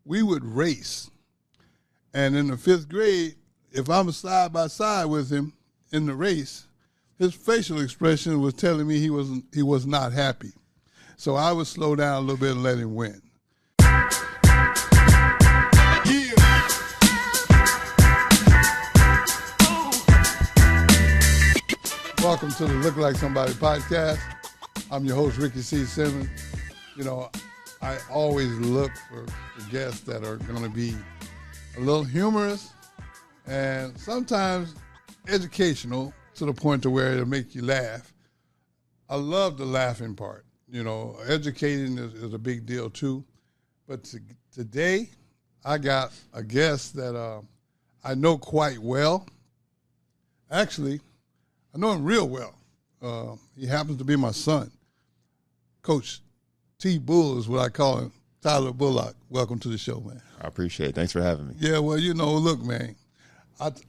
we would race. And in the 5th grade, if I'm side by side with him in the race, his facial expression was telling me he was not happy. So I would slow down a little bit and let him win. Welcome to the Look Like Somebody podcast. I'm your host, Ricky C. Simmons. You know, I always look for guests that are going to be a little humorous and sometimes educational to the point to where it'll make you laugh. I love the laughing part. You know, educating is a big deal too. But today, I got a guest that I know quite well. Actually, I know him real well. He happens to be my son. Coach T. Bull is what I call him, Tyler Bullock. Welcome to the show, man. I appreciate it. Thanks for having me. Yeah, well, you know, look, man,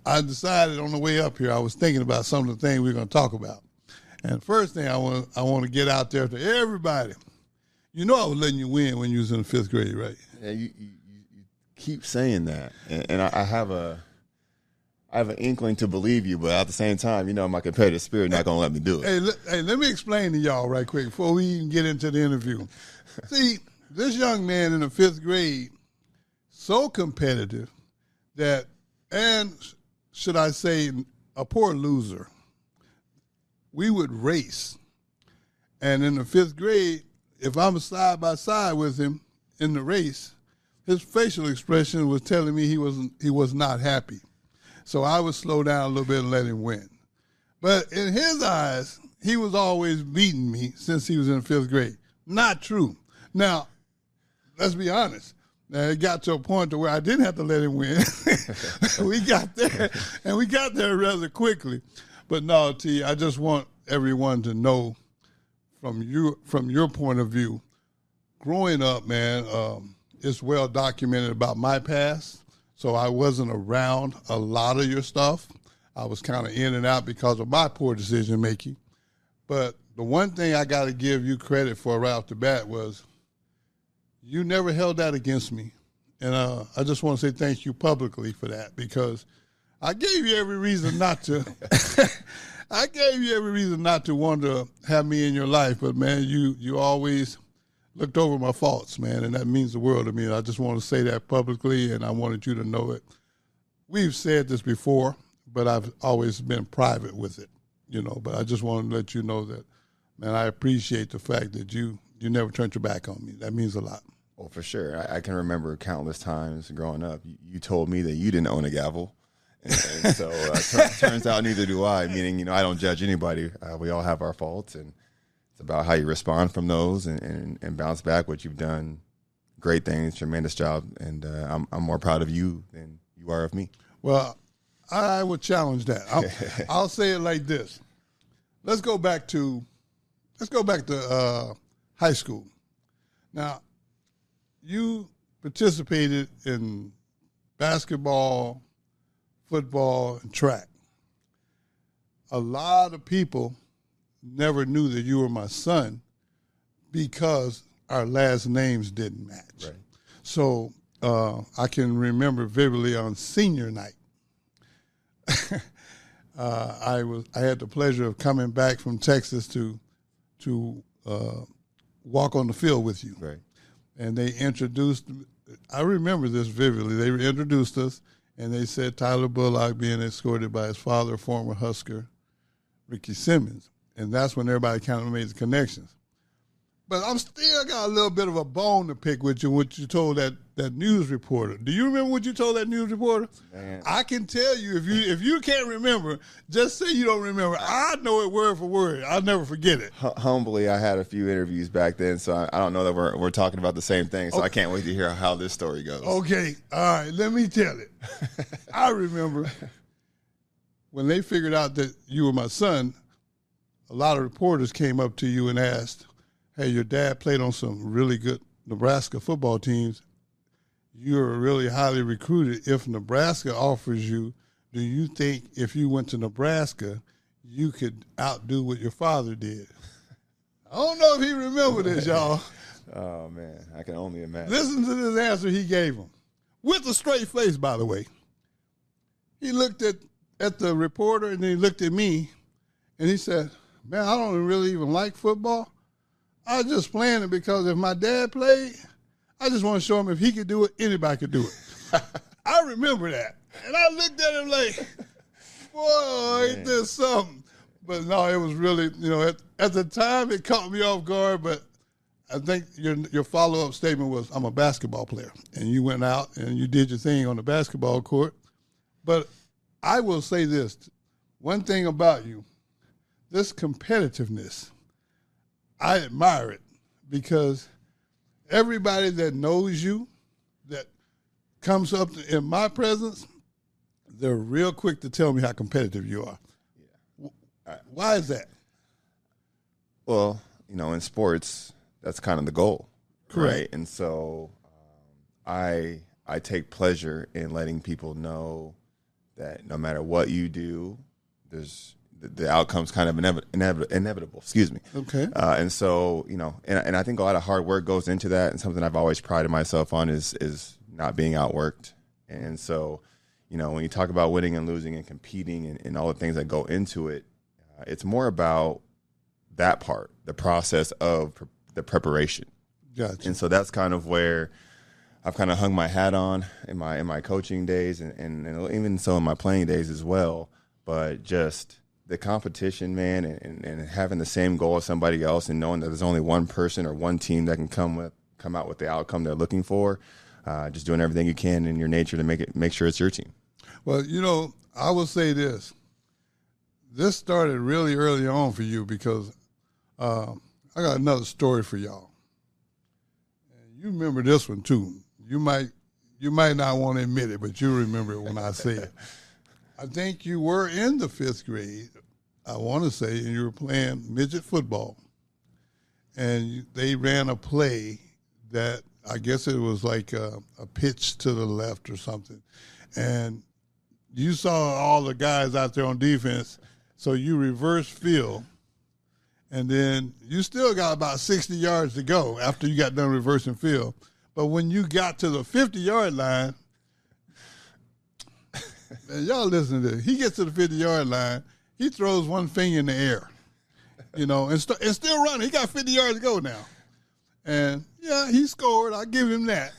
I decided on the way up here, I was thinking about some of the things we're going to talk about. And first thing I want to get out there to everybody. You know I was letting you win when you was in the 5th grade, right? Yeah, you keep saying that. And I have an inkling to believe you, but at the same time, you know, my competitive spirit not going to let me do it. Hey, let me explain to y'all right quick before we even get into the interview. See, this young man in the 5th grade, so competitive that, and should I say, a poor loser. We would race. And in the 5th grade, if I'm side by side with him in the race, his facial expression was telling me he was not happy. So I would slow down a little bit and let him win. But in his eyes, he was always beating me since he was in 5th grade. Not true. Now, let's be honest. Now, it got to a point to where I didn't have to let him win. We got there, and we got there rather quickly. But no, T, I just want everyone to know from your point of view, growing up, man, it's well documented about my past. So I wasn't around a lot of your stuff. I was kind of in and out because of my poor decision making. But the one thing I got to give you credit for right off the bat was you never held that against me. And I just want to say thank you publicly for that, because I gave you every reason not to. I gave you every reason not to want to have me in your life. But, man, you always looked over my faults, man, and that means the world to me. I just want to say that publicly, and I wanted you to know it. We've said this before, but I've always been private with it, you know. But I just want to let you know that, man, I appreciate the fact that you never turned your back on me. That means a lot. Well, for sure. I can remember countless times growing up, you told me that you didn't own a gavel. And so turns out neither do I, meaning, you know, I don't judge anybody. We all have our faults, and it's about how you respond from those and bounce back. What you've done, great things, tremendous job, and I'm more proud of you than you are of me. Well, I would challenge that. I'll say it like this. Let's go back to high school. Now, you participated in basketball, football, and track. A lot of people never knew that you were my son because our last names didn't match. Right. So I can remember vividly on senior night, I had the pleasure of coming back from Texas to walk on the field with you. Right. And they introduced, I remember this vividly, they introduced us, and they said Tyler Bullock being escorted by his father, former Husker, Ricky Simmons. And that's when everybody kind of made the connections. But I'm still got a little bit of a bone to pick with you, what you told that news reporter. Do you remember what you told that news reporter? Man. I can tell you, if you can't remember, just say you don't remember. I know it word for word. I'll never forget it. Humbly, I had a few interviews back then, so I don't know that we're talking about the same thing, so I can't wait to hear how this story goes. Okay, all right, let me tell it. I remember when they figured out that you were my son, a lot of reporters came up to you and asked, hey, your dad played on some really good Nebraska football teams. You're really highly recruited. If Nebraska offers you, do you think if you went to Nebraska, you could outdo what your father did? I don't know if he remembered this, y'all, Oh, man, I can only imagine. Listen to this answer he gave him. With a straight face, by the way. He looked at the reporter, and then he looked at me, and he said, man, I don't really even like football. I was just playing it because if my dad played, I just want to show him if he could do it, anybody could do it. I remember that. And I looked at him like, boy, ain't this something? But no, it was really, at the time it caught me off guard, but I think your follow-up statement was, I'm a basketball player. And you went out and you did your thing on the basketball court. But I will say this, one thing about you, this competitiveness, I admire it because everybody that knows you, that comes up in my presence, they're real quick to tell me how competitive you are. Yeah. Why is that? Well, in sports, that's kind of the goal. Correct. Right? And so I take pleasure in letting people know that no matter what you do, there's the outcome's kind of inevitable. Excuse me. Okay. And so, and I think a lot of hard work goes into that, and something I've always prided myself on is not being outworked. And so, when you talk about winning and losing and competing and all the things that go into it, it's more about that part, the process of the preparation. Gotcha. And so that's kind of where I've kind of hung my hat on in my coaching days and even so in my playing days as well. But just the competition, man, and having the same goal as somebody else and knowing that there's only one person or one team that can come out with the outcome they're looking for, just doing everything you can in your nature to make sure it's your team. Well, I will say this. This started really early on for you because I got another story for y'all. And you remember this one too. You might not want to admit it, but you remember it when I say it. I think you were in the 5th grade, I want to say, and you were playing midget football. And they ran a play that I guess it was like a pitch to the left or something. And you saw all the guys out there on defense, so you reverse field. And then you still got about 60 yards to go after you got done reversing field. But when you got to the 50-yard line, and y'all listen to this. He gets to the 50-yard line. He throws one finger in the air, and still running. He got 50 yards to go now. And, yeah, he scored. I'll give him that.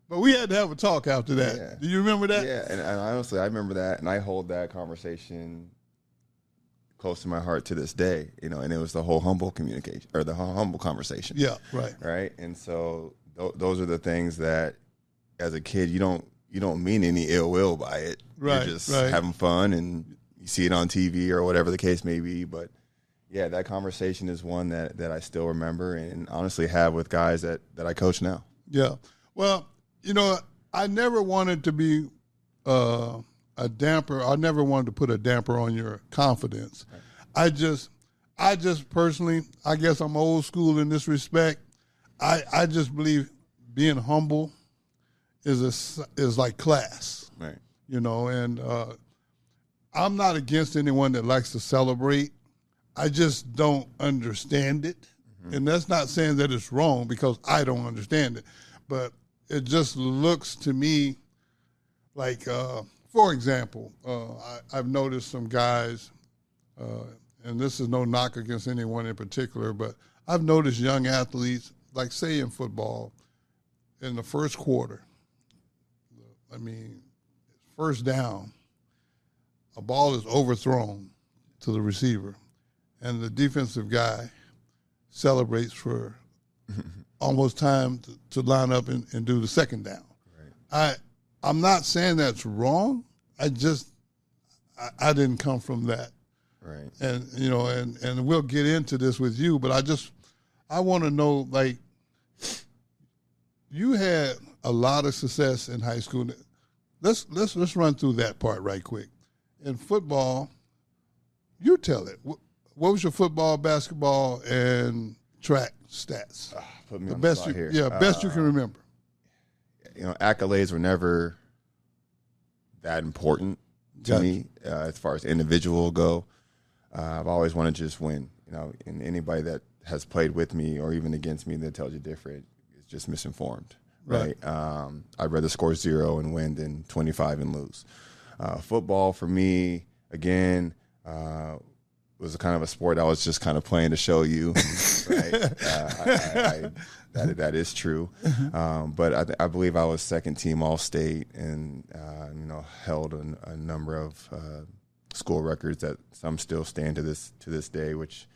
But we had to have a talk after that. Yeah. Do you remember that? Yeah, and honestly, I remember that, and I hold that conversation close to my heart to this day, and it was the whole humble communication or the humble conversation. Yeah, right. Right? And so those are the things that, as a kid, you don't mean any ill will by it. Right, you're just having fun, and you see it on TV or whatever the case may be. But, yeah, that conversation is one that I still remember and honestly have with guys that I coach now. Yeah. Well, I never wanted to be a damper. I never wanted to put a damper on your confidence. Right. I just personally, I guess I'm old school in this respect. I just believe being humble is like class. Right. And I'm not against anyone that likes to celebrate. I just don't understand it. Mm-hmm. And that's not saying that it's wrong because I don't understand it. But it just looks to me like, for example, I've noticed some guys, and this is no knock against anyone in particular, but I've noticed young athletes, like say in football, in the first quarter, first down, a ball is overthrown to the receiver, and the defensive guy celebrates for almost time to line up and do the second down. Right. I'm not saying that's wrong. I didn't come from that. Right. And and we'll get into this with you, but I want to know, like, you had a lot of success in high school. Let's run through that part right quick. In football, you tell it. What was your football, basketball, and track stats? Put me on the spot here. Yeah, best you can remember. Accolades were never that important to me as far as individual go. I've always wanted to just win, and anybody that has played with me or even against me that tells you different is just misinformed. Right. I'd rather score 0 and win than 25 and lose. Football for me, again, was a kind of a sport I was just kind of playing to show you. Right. That is true. But I believe I was second team All-State and, held a number of school records that some still stand to this day, which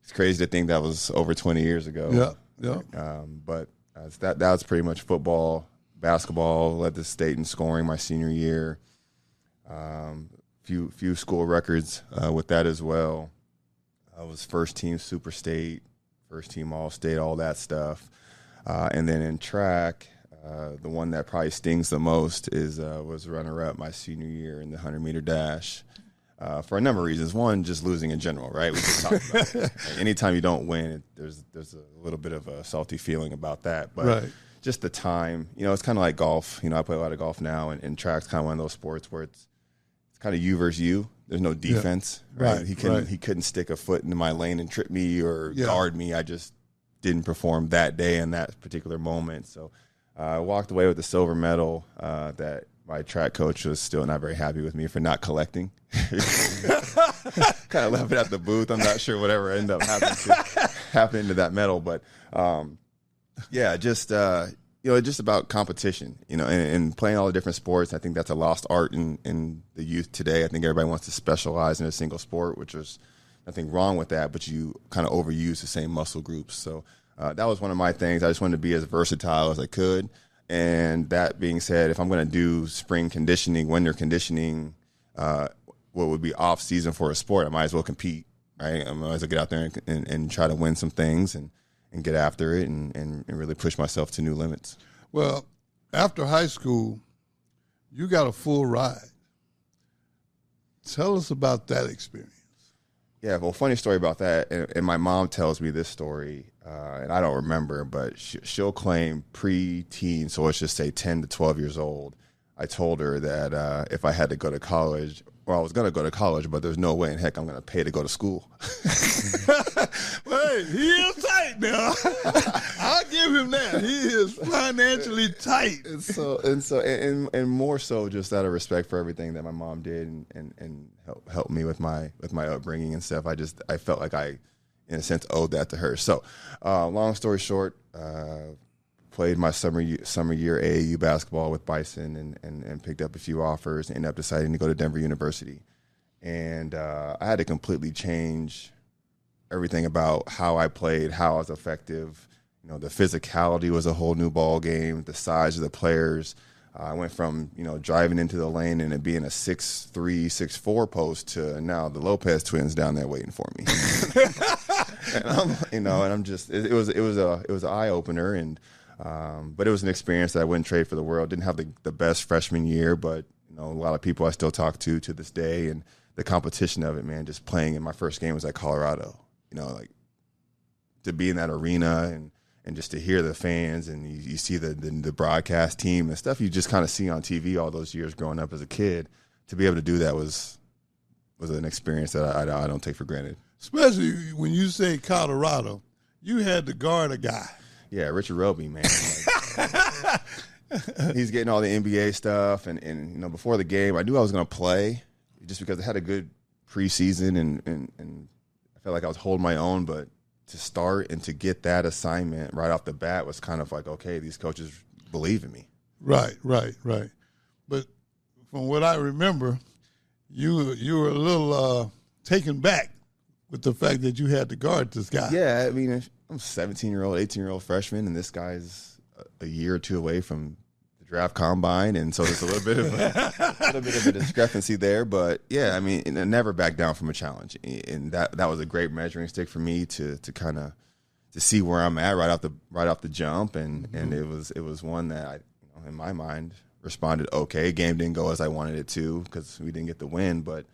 it's crazy to think that was over 20 years ago. Yeah. But that was pretty much football. Basketball led the state in scoring my senior year. Few school records with that as well. I was first team Super State, first team All-State, all that stuff. And then in track, the one that probably stings the most was runner-up my senior year in the 100-meter dash. For a number of reasons. One, just losing in general, right? We just talked about it. Like, anytime you don't win, there's a little bit of a salty feeling about that. But just the time, it's kind of like golf. I play a lot of golf now, and track's kind of one of those sports where it's kind of you versus you. There's no defense. Right. He couldn't stick a foot into my lane and trip me or guard me. I just didn't perform that day in that particular moment. So I walked away with a silver medal that my track coach was still not very happy with me for not collecting. Kind of left it at the booth. I'm not sure whatever ended up happening to that medal. But, just about competition, and playing all the different sports. I think that's a lost art in the youth today. I think everybody wants to specialize in a single sport, which is nothing wrong with that, but you kind of overuse the same muscle groups. So that was one of my things. I just wanted to be as versatile as I could. And that being said, if I'm going to do spring conditioning, winter conditioning, what would be off season for a sport, I might as well compete, right? I might as well get out there and try to win some things and get after it and really push myself to new limits. Well, after high school, you got a full ride. Tell us about that experience. Yeah, well, funny story about that, and my mom tells me this story, and I don't remember, but she'll claim pre-teen, so let's just say 10 to 12 years old, I told her that if I had to go to college, I was going to go to college, but there's no way in heck I'm going to pay to go to school. Hey, he is tight now. I'll give him that. He is financially tight. And more so just out of respect for everything that my mom did and helped me with my upbringing and stuff. I felt like I, in a sense, owed that to her. So, long story short, played my summer year AAU basketball with Bison and picked up a few offers and ended up deciding to go to Denver University. And I had to completely change everything about how I played, how I was effective. The physicality was a whole new ball game, the size of the players. I went from, driving into the lane and it being a 6'3", 6'4" post to now the Lopez twins down there waiting for me. And I'm just, it was an eye opener, and but it was an experience that I wouldn't trade for the world. Didn't have the best freshman year, but a lot of people I still talk to this day, and the competition of it, man, just playing in my first game was at Colorado. Like to be in that arena and just to hear the fans, and you see the broadcast team and stuff you just kind of see on TV all those years growing up as a kid. To be able to do that was an experience that I don't take for granted. Especially when you say Colorado, you had to guard a guy. Yeah, Richard Roby, man. He's getting all the NBA stuff, and before the game, I knew I was going to play just because I had a good preseason and I felt like I was holding my own, but to start and to get that assignment right off the bat was kind of like, okay, these coaches believe in me. Right. But from what I remember, you were a little taken back with the fact that you had to guard this guy. Yeah, I mean, I'm a 17-year-old, 18-year-old freshman, and this guy's a year or two away from the draft combine, and so there's a little bit of a discrepancy there. But yeah, I mean, I never back down from a challenge, and that was a great measuring stick for me to kind of to see where I'm at right off the jump, and it was one that I, in my mind, responded okay. Game didn't go as I wanted it to because we didn't get the win, but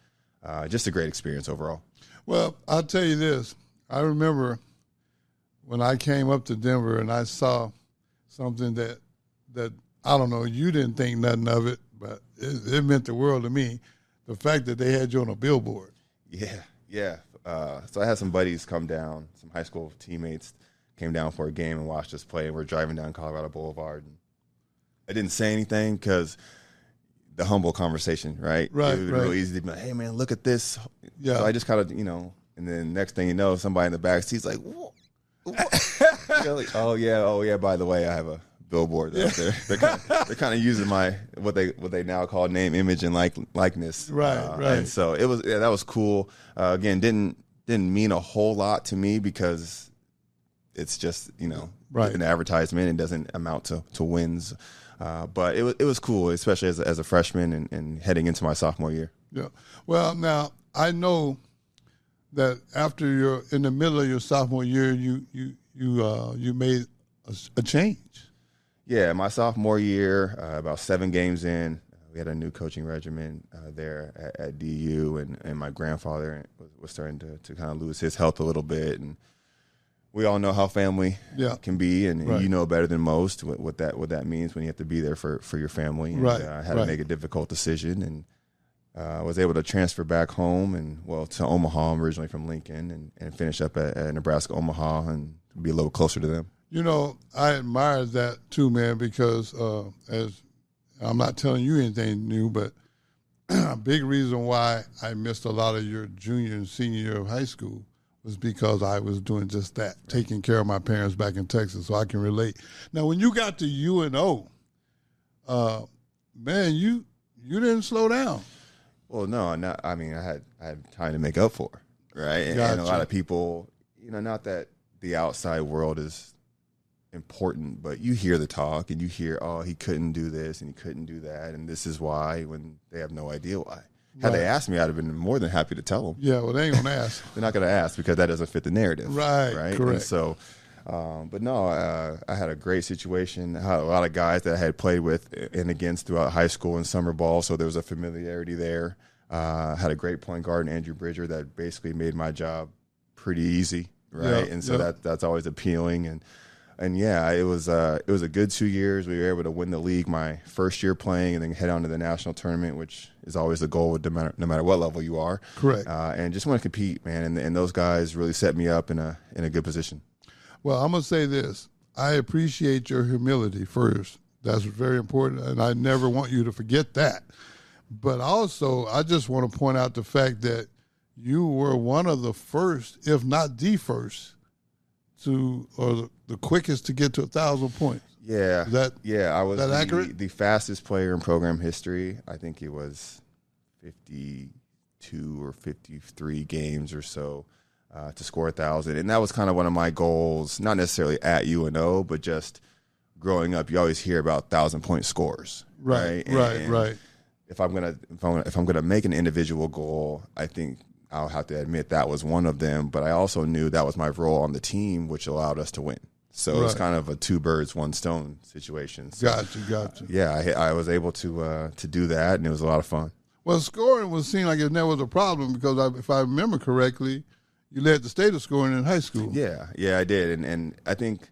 just a great experience overall. Well, I'll tell you this. I remember when I came up to Denver and I saw something that I don't know, you didn't think nothing of it, but it meant the world to me. The fact that they had you on a billboard. Yeah. So I had some buddies come down, some high school teammates came down for a game and watched us play. And we're driving down Colorado Boulevard. And I didn't say anything because the humble conversation, right? Right, it was right. real easy to be like, hey, man, look at this. Yeah. So I just kind of, and then next thing you know, somebody in the back seat's like, what? Like, oh, yeah, by the way, I have a billboard out there. They're kind of using my what they now call name, image, and likeness. Right. And so that was cool. Again, didn't mean a whole lot to me because it's just right. an advertisement and doesn't amount to wins. But it was cool, especially as a freshman and heading into my sophomore year. Yeah. Well, now I know that after you're in the middle of your sophomore year, you made a change. Yeah, my sophomore year, about 7 games in, we had a new coaching regimen there at DU, and my grandfather was starting to kind of lose his health a little bit, and we all know how family can be, and right. you know better than most what that means when you have to be there for your family. And, right. I had to make a difficult decision, and I was able to transfer back home to Omaha. I'm originally from Lincoln, and finish up at Nebraska Omaha and be a little closer to them. I admire that too, man, because as I'm not telling you anything new, but a big reason why I missed a lot of your junior and senior year of high school was because I was doing just that, taking care of my parents back in Texas, so I can relate. Now, when you got to UNO, man, you didn't slow down. Well, no, I had time to make up for, right? Gotcha. And a lot of people, not that the outside world is important, but you hear the talk and you hear, oh, he couldn't do this and he couldn't do that, and this is why, when they have no idea why. Had they asked me, I'd have been more than happy to tell them. Yeah, well, they ain't going to ask. They're not going to ask because that doesn't fit the narrative. Right, correct. And so, but no, I had a great situation. I had a lot of guys that I had played with and against throughout high school and summer ball, so there was a familiarity there. I had a great point guard in Andrew Bridger that basically made my job pretty easy, right? And so that's always appealing. And yeah, it was a good 2 years. We were able to win the league my first year playing, and then head on to the national tournament, which is always the goal, no matter what level you are. Correct. And just want to compete, man. And those guys really set me up in a good position. Well, I'm gonna say this: I appreciate your humility first. That's very important, and I never want you to forget that. But also, I just want to point out the fact that you were one of the first, if not the first, or the quickest to get to 1,000 points. Yeah. I was the fastest player in program history. I think it was 52 or 53 games or so to score 1,000. And that was kind of one of my goals, not necessarily at UNO, but just growing up, you always hear about 1,000-point scores. Right. Right. If I'm gonna make an individual goal, I think I'll have to admit that was one of them, but I also knew that was my role on the team, which allowed us to win. So it's kind of a 2 birds, 1 stone situation. So, Gotcha. Yeah, I was able to do that, and it was a lot of fun. Well, scoring seemed like it never was a problem because if I remember correctly, you led the state of scoring in high school. Yeah, I did, and I think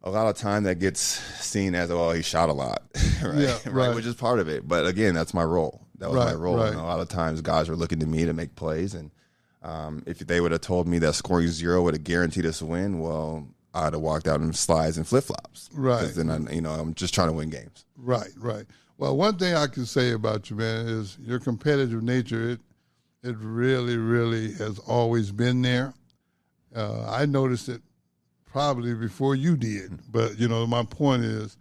a lot of time that gets seen as, well, he shot a lot, right? Yeah, right. Which is part of it. But again, that's my role. That was my role. Right. And a lot of times guys were looking to me to make plays. And if they would have told me that scoring 0 would have guaranteed us a win, well, I'd have walked out in slides and flip-flops. Right. Because then, I'm just trying to win games. Right. Well, one thing I can say about you, man, is your competitive nature. It really, really has always been there. I noticed it probably before you did. But, my point is,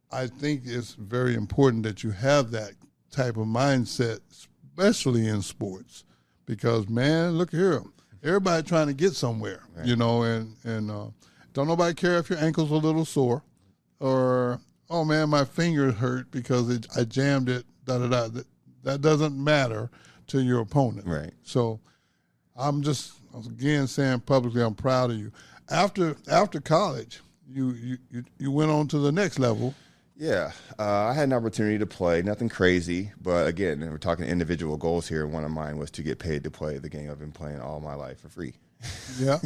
I think it's very important that you have that type of mindset, especially in sports. Because, man, look here. Everybody trying to get somewhere, right. And don't nobody care if your ankle's a little sore or, oh, man, my finger hurt because I jammed it, da-da-da. That doesn't matter to your opponent. Right. So I'm just, again, saying publicly, I'm proud of you. After college, you went on to the next level. Yeah, I had an opportunity to play, nothing crazy, but again, we're talking individual goals here. One of mine was to get paid to play the game I've been playing all my life for free. Yeah.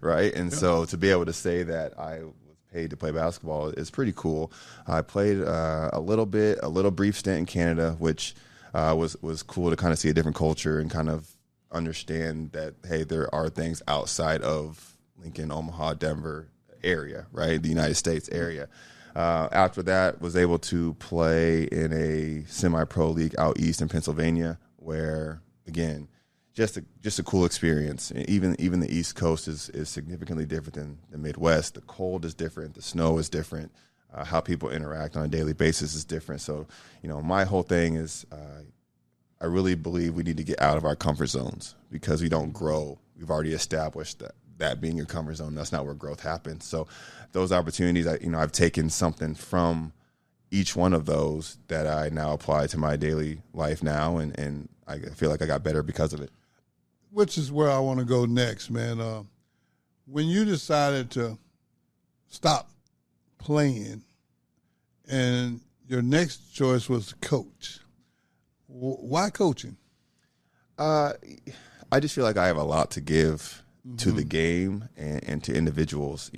Right? And so to be able to say that I was paid to play basketball is pretty cool. I played a little brief stint in Canada, which was cool to kind of see a different culture and kind of understand that, hey, there are things outside of Lincoln, Omaha, Denver area, right? The United States area. After that, was able to play in a semi-pro league out east in Pennsylvania, where, again, just a cool experience. Even the East Coast is significantly different than the Midwest. The cold is different. The snow is different. How people interact on a daily basis is different. So, my whole thing is I really believe we need to get out of our comfort zones because we don't grow. We've already established that being your comfort zone, that's not where growth happens. So those opportunities, I've taken something from each one of those that I now apply to my daily life now, and I feel like I got better because of it. Which is where I want to go next, man. When you decided to stop playing and your next choice was to coach, why coaching? I just feel like I have a lot to give to the game and to individuals.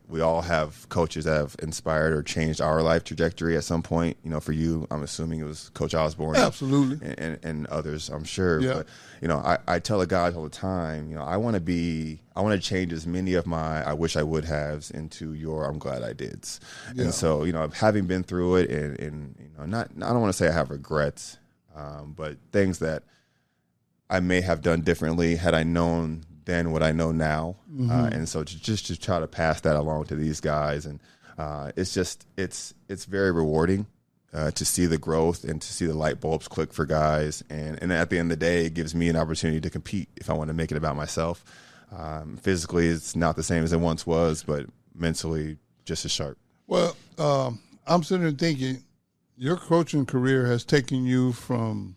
We all have coaches that have inspired or changed our life trajectory at some point. For you, I'm assuming it was Coach Osborne. Absolutely. And others, I'm sure. Yeah. But, I tell the guys all the time, I want to change as many of my I wish I would haves into your I'm glad I dids. Yeah. And so, having been through it and I don't want to say I have regrets, but things that I may have done differently had I known then what I know now. And so just to try to pass that along to these guys. And it's very rewarding to see the growth and to see the light bulbs click for guys. And at the end of the day, it gives me an opportunity to compete if I want to make it about myself. Physically, it's not the same as it once was, but mentally just as sharp. Well, I'm sitting there thinking your coaching career has taken you from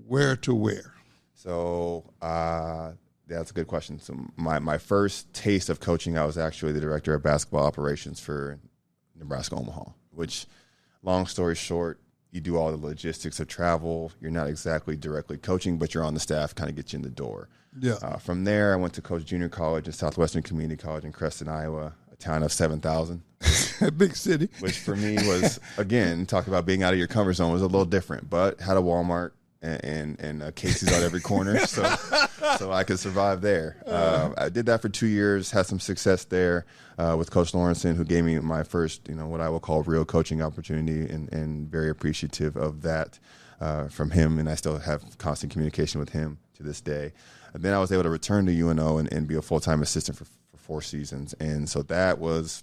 where to where? So that's a good question. So my first taste of coaching, I was actually the director of basketball operations for Nebraska Omaha, which, long story short, you do all the logistics of travel. You're not exactly directly coaching, but you're on the staff, kind of get you in the door. Yeah. From there, I went to coach junior college at Southwestern Community College in Creston, Iowa, a town of 7,000. A big city. Which for me was, again, talk about being out of your comfort zone, was a little different, but had a Walmart and Casey's on every corner, so I could survive there. I did that for 2 years, had some success there with Coach Lawrenson, who gave me my first, what I will call real coaching opportunity, and very appreciative of that from him, and I still have constant communication with him to this day. And then I was able to return to UNO and be a full-time assistant for 4 seasons, and so that was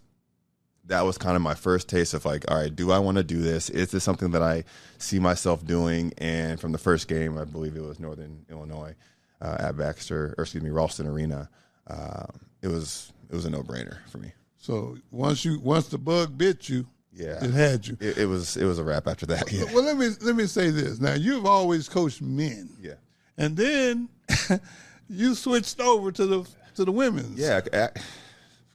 kind of my first taste of like, all right, do I want to do this? Is this something that I see myself doing? And from the first game, I believe it was Northern Illinois at Ralston Arena, it was a no-brainer for me. So once the bug bit you, yeah, it had you. It was a wrap after that. Yeah. Well, let me say this. Now, you've always coached men. Yeah. And then you switched over to the women's. Yeah.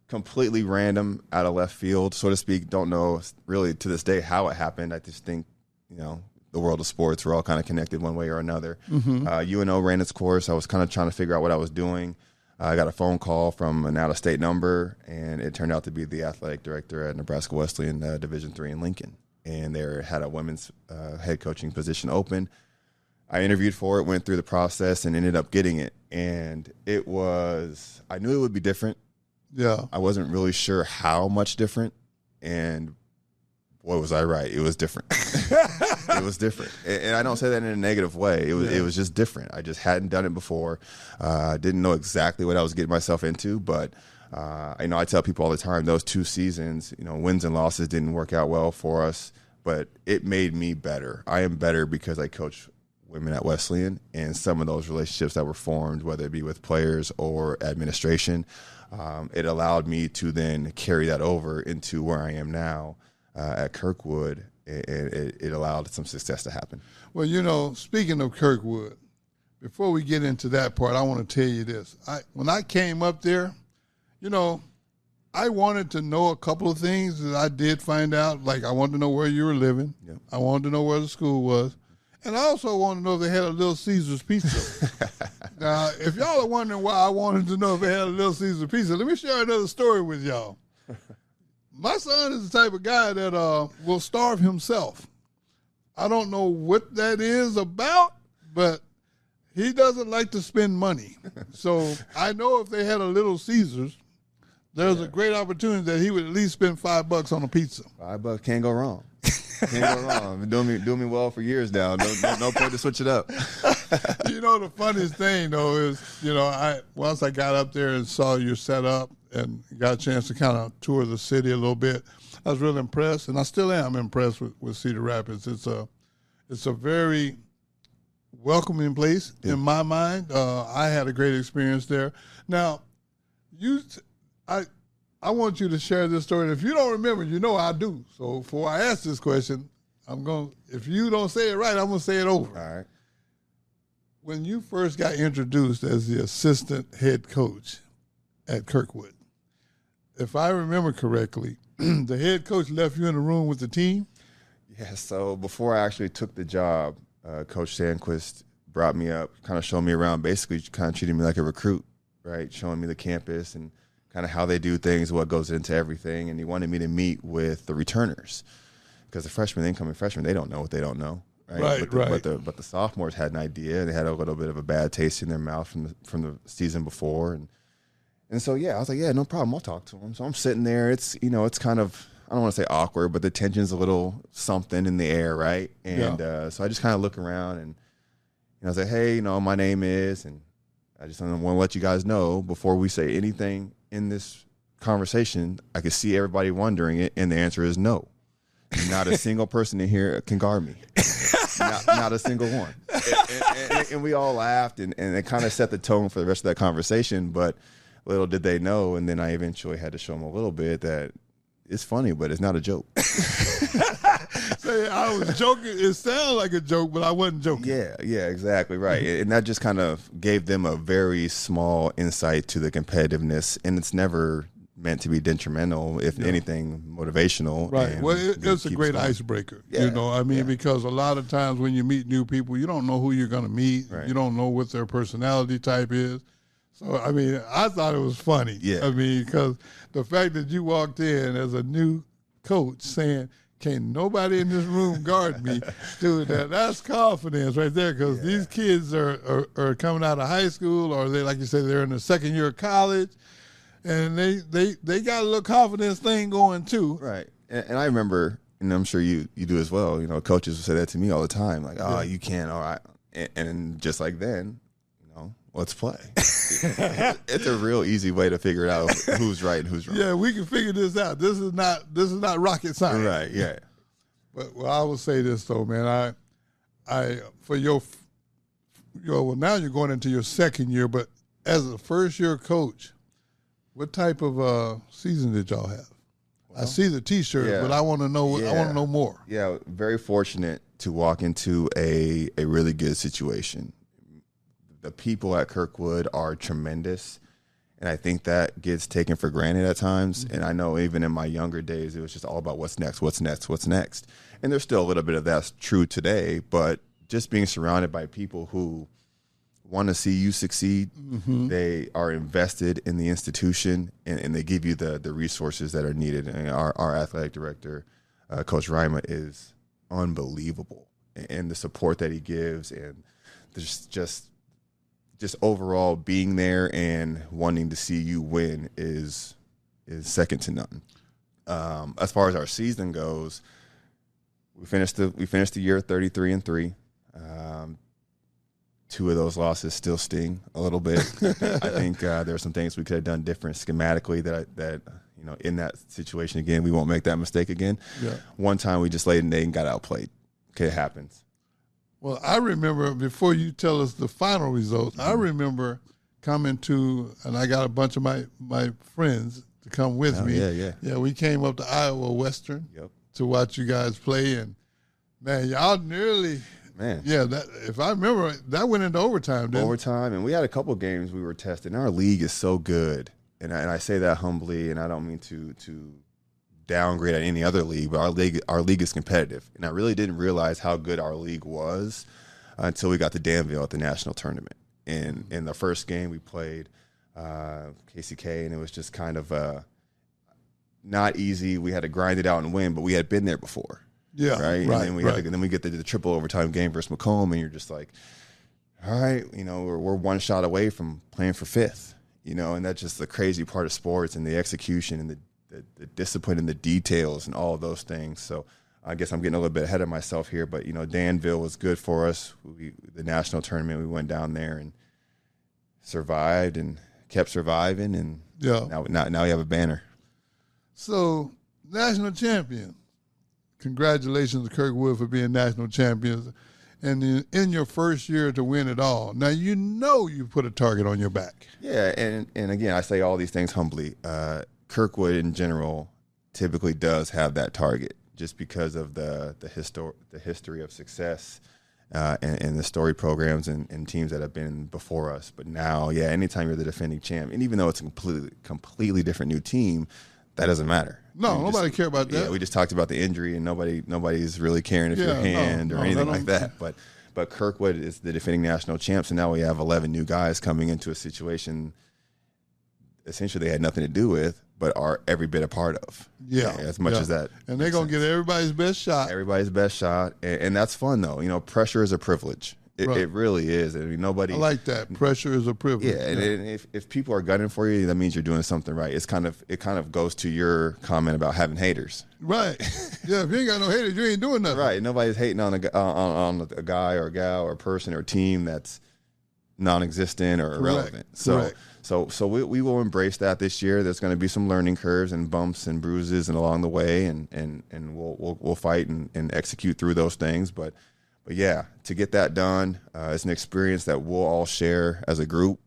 Completely random, out of left field, so to speak. Don't know really to this day how it happened. I just think, the world of sports, we're all kind of connected one way or another. UNO ran its course. I was kind of trying to figure out what I was doing. I got a phone call from an out-of-state number, and it turned out to be the athletic director at Nebraska Wesleyan Division III in Lincoln. And they had a women's head coaching position open. I interviewed for it, went through the process, and ended up getting it. And I knew it would be different. Yeah. I wasn't really sure how much different, and boy, was I right. It was different. It was different. And I don't say that in a negative way. It was just different. I just hadn't done it before. I didn't know exactly what I was getting myself into, but I tell people all the time, those 2 seasons, wins and losses didn't work out well for us, but it made me better. I am better because I coach women at Wesleyan, and some of those relationships that were formed, whether it be with players or administration, it allowed me to then carry that over into where I am now at Kirkwood, and it allowed some success to happen. Well, speaking of Kirkwood, before we get into that part, I want to tell you this. When I came up there, I wanted to know a couple of things that I did find out. Like, I wanted to know where you were living. Yep. I wanted to know where the school was. And I also wanted to know if they had a Little Caesars pizza. Now, if y'all are wondering why I wanted to know if they had a Little Caesars pizza, let me share another story with y'all. My son is the type of guy that will starve himself. I don't know what that is about, but he doesn't like to spend money. So I know if they had a Little Caesars, there's a great opportunity that he would at least spend $5 on a pizza. $5 can't go wrong. Can't go wrong. Been doing me well for years now. No point to switch it up. You know, the funniest thing though is, once I got up there and saw your setup and got a chance to kind of tour the city a little bit, I was really impressed, and I still am impressed with Cedar Rapids. It's a very welcoming place in my mind. I had a great experience there. Now, I want you to share this story. And if you don't remember, I do. So before I ask this question, if you don't say it right, I'm going to say it over. All right. When you first got introduced as the assistant head coach at Kirkwood, if I remember correctly, the head coach left you in the room with the team? Yeah, so before I actually took the job, Coach Sandquist brought me up, kind of showed me around, basically kind of treated me like a recruit, right? Showing me the campus and kind of how they do things, what goes into everything. And he wanted me to meet with the returners because the incoming freshmen, they don't know what they don't know, right? But the sophomores had an idea. They had a little bit of a bad taste in their mouth from the season before. And so, I was like, yeah, no problem. I'll talk to them. So I'm sitting there. It's kind of, I don't want to say awkward, but the tension's a little something in the air, right? And so I just kind of look around and I was like, hey, my name is, and I just want to let you guys know before we say anything in this conversation, I could see everybody wondering it, and the answer is no. Not a single person in here can guard me. Not a single one. And we all laughed, and it kind of set the tone for the rest of that conversation, but little did they know, and then I eventually had to show them a little bit that it's funny, but it's not a joke. I was joking. It sounded like a joke, but I wasn't joking. Yeah, exactly right. And that just kind of gave them a very small insight to the competitiveness, and it's never meant to be detrimental, if anything, motivational. Right. Well, it's a great icebreaker, because a lot of times when you meet new people, you don't know who you're going to meet. Right. You don't know what their personality type is. So, I thought it was funny. Yeah. Because the fact that you walked in as a new coach saying, can't nobody in this room guard me, dude, that's confidence right there, because these kids are coming out of high school, or they, like you said, they're in the second year of college, and they got a little confidence thing going too. Right. And I remember, and I'm sure you do as well, coaches will say that to me all the time, like, you can't, all right. And just like then, let's play. It's a real easy way to figure out who's right and who's wrong. Yeah, we can figure this out. This is not rocket science. Right, yeah. But I will say this though, man. Now you're going into your second year, but as a first year coach, what type of season did y'all have? Well, I see the T-shirt, but I want to know. I want to know more. Yeah, very fortunate to walk into a really good situation. The people at Kirkwood are tremendous, and I think that gets taken for granted at times. Mm-hmm. And I know even in my younger days, it was just all about what's next. And there's still a little bit of that's true today, but just being surrounded by people who want to see you succeed, they are invested in the institution, and they give you the resources that are needed. And our athletic director, Coach Rima, is unbelievable, and the support that he gives, and there's just overall being there and wanting to see you win is second to none. As far as our season goes, we finished the year 33-3. Two of those losses still sting a little bit. I think there are some things we could have done different schematically that in that situation again, we won't make that mistake again. Yeah. One time we just laid an egg and got outplayed. Okay, it happens. Well, I remember, before you tell us the final results, I remember coming to, and I got a bunch of my friends to come with me. Yeah, we came up to Iowa Western to watch you guys play, and man, y'all nearly. Man. Yeah, if I remember, that went into overtime, didn't it? Overtime, and we had a couple games we were testing. Our league is so good, and I say that humbly, and I don't mean to downgrade at any other league, but our league is competitive, and I really didn't realize how good our league was until we got to Danville at the national tournament. And in the first game we played KCK, and it was just kind of not easy. We had to grind it out and win, but we had been there before. Yeah, right. And then we get the triple overtime game versus Macomb, and you're just like, all right, we're one shot away from playing for fifth, and that's just the crazy part of sports and the execution and the discipline and the details and all of those things. So I guess I'm getting a little bit ahead of myself here, but, Danville was good for us. The national tournament, we went down there and survived and kept surviving, and now we have a banner. So, national champion. Congratulations to Kirkwood for being national champions. And in your first year to win it all. Now, you put a target on your back. Yeah, and again, I say all these things humbly. Kirkwood in general typically does have that target just because of the history of success and the story programs and teams that have been before us. But now, anytime you're the defending champ, and even though it's a completely different new team, that doesn't matter. No, nobody care about that. Yeah, we just talked about the injury, and nobody's really caring if your hand or anything like that. But Kirkwood is the defending national champs, and now we have 11 new guys coming into a situation essentially they had nothing to do with, but are every bit a part of. As much as that. And they're going to get everybody's best shot. Everybody's best shot, and that's fun, though. Pressure is a privilege. It really is. I mean, nobody. I like that. Pressure is a privilege. Yeah, and if people are gunning for you, that means you're doing something right. It kind of goes to your comment about having haters. Right. Yeah. If you ain't got no haters, you ain't doing nothing. Right. Nobody's hating on a guy or a gal or a person or a team that's non-existent or irrelevant. So we will embrace that this year. There's going to be some learning curves and bumps and bruises and along the way, and we'll fight and execute through those things. But yeah, to get that done, it's an experience that we'll all share as a group.